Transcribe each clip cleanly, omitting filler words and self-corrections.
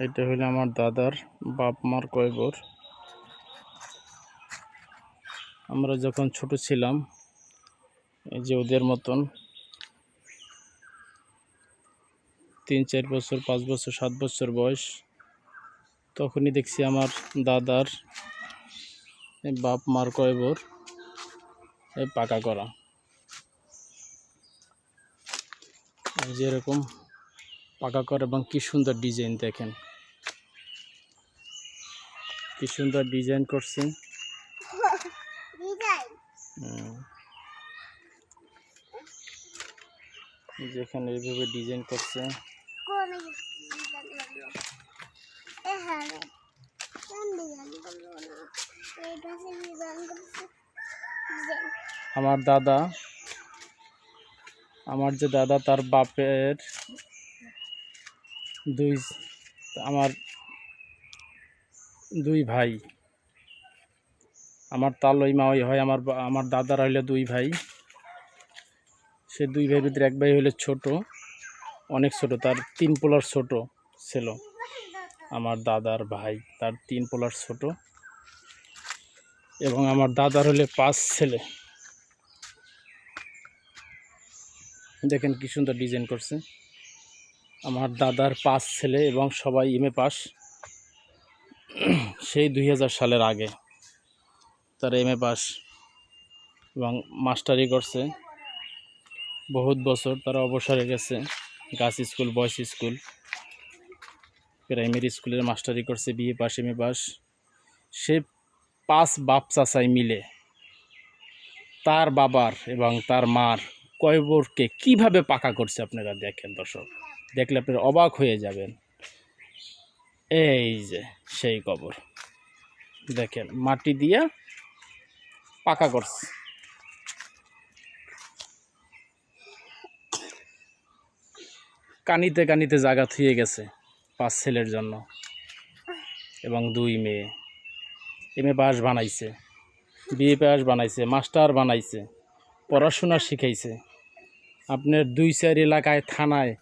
এটা হলো আমার দাদার বাপ মার কবর। আমরা যখন ছোট ছিলাম, এই যে ওদের মতন 3-4 বছর, 5 বছর, 7 বছর বয়স, তখনই দেখছি আমার দাদার বাপ মার কবর পাকা করা। যেরকম পাকা করা এবং কি সুন্দর ডিজাইন, দেখেন কি সুন্দর ডিজাইন করছে। যেখানে এইভাবে ডিজাইন করছে, আমার দাদা, আমার যে দাদা তার বাপের আমার দুই ভাই, আমার তালই মাওই হয়। আমার দাদার হইলে 2 ভাই। সে 2 ভাইয়ের ভিতরে এক ভাই হইলে ছোট, অনেক ছোট, তার 3 পোলার ছোট ছিল। আমার দাদার ভাই তার 3 পোলার ছোট, এবং আমার দাদার হলে 5 ছেলে। দেখেন কি সুন্দর ডিজাইন করছে। আমার দাদার 5 ছেলে এবং সবাই এমএ পাস। সেই 2000 সালের আগে তারা এমএ পাস এবং মাস্টারি করছে। বহুত বছর তারা অবসরে গেছে। Girls school, boys school, primary স্কুলের মাস্টারি করছে, বিএ পাস, এমএ পাস। সে 5 বাপ চাচাই মিলে তার বাবার এবং তার মার কবরকে কিভাবে পাকা করছে আপনারা দেখেন দর্শক, দেখলে আপনারা অবাক হয়ে যাবেন। এই যে সেই কবর দেখেন, মাটি দিয়া পাকা করছে। কানিতে কানিতে জায়গা থুয়ে গেছে 5 ছেলের জন্য এবং 2 মেয়ে। এমএ পাস বানাইছে, বিএ পাস বানাইছে, মাস্টার বানাইছে, পড়াশোনা শিখাইছে। আপনার 2-4 এলাকায়, থানায়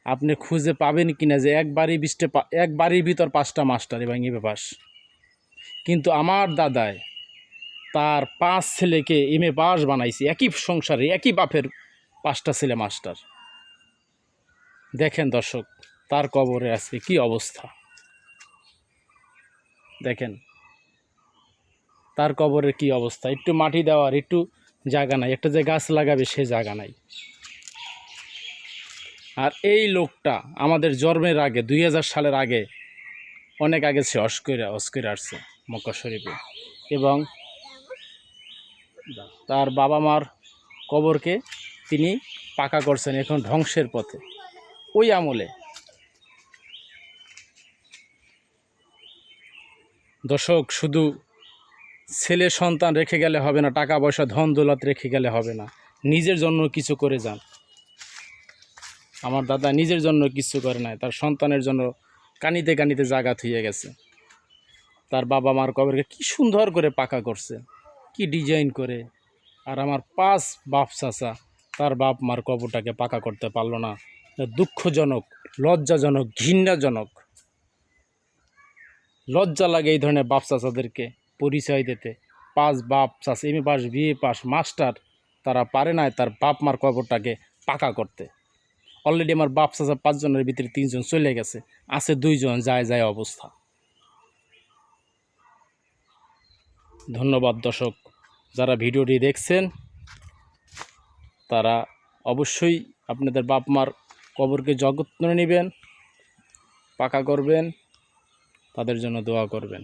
আপনি খুঁজে পাবেন কিনা যে এক বাড়ির ভিতর 5টা মাস্টার এবং এমএ পাস। কিন্তু আমার দাদায় তার 5 ছেলেকে এমএ পাস বানাইছে, একই সংসারে একই বাপের 5টা ছেলে মাস্টার। দেখেন দর্শক, তার কবরে আজকে কি অবস্থা দেখেন, তার কবরের কি অবস্থা। একটু মাটি দেওয়ার একটু জায়গা নাই, একটা যে গাছ লাগাবে সে জায়গা নাই। আর এই লোকটা আমাদের জন্মের আগে, 2000 সালের আগে, অনেক আগে সে অস্করে আসছে মক্কা শরীফে, এবং তার বাবা মার কবরকে তিনি পাকা করছেন এখন ধ্বংসের পথে। ওই আমলে দর্শক, শুধু ছেলে সন্তান রেখে গেলে হবে না, টাকা পয়সা ধন দৌলত রেখে গেলে হবে না, নিজের জন্য কিছু করে যান। আমার দাদা নিজের জন্য কিছু করে নাই, তার সন্তানের জন্য কানিতে কানিতে জায়গা থুয়ে গেছে। তার বাবা মার কবরকে কি সুন্দর করে পাকা করছে, কি ডিজাইন করে। আর আমার 5 বাপ চাচা তার বাপ মার কবরটাকে পাকা করতে পারলো না। দুঃখজনক, লজ্জাজনক, ঘৃণাজনক। লজ্জা লাগে এই ধরনের বাপ চাচাদেরকে পরিচয় দিতে। 5 বাপ চাচা MA pass, BA pass, master, তারা পারে না তার বাপ মার কবরটাকে পাকা করতে। অলরেডি আমার বাপ চাচা 5 জনের ভিতরে 3 জন চলে গেছে, আছে 2 জন যায় অবস্থা। ধন্যবাদ দর্শক, যারা ভিডিওটি দেখছেন তারা অবশ্যই আপনাদের বাপ মার কবরকে যত্ন নেবেন, পাকা করবেন, তাদের জন্য দোয়া করবেন।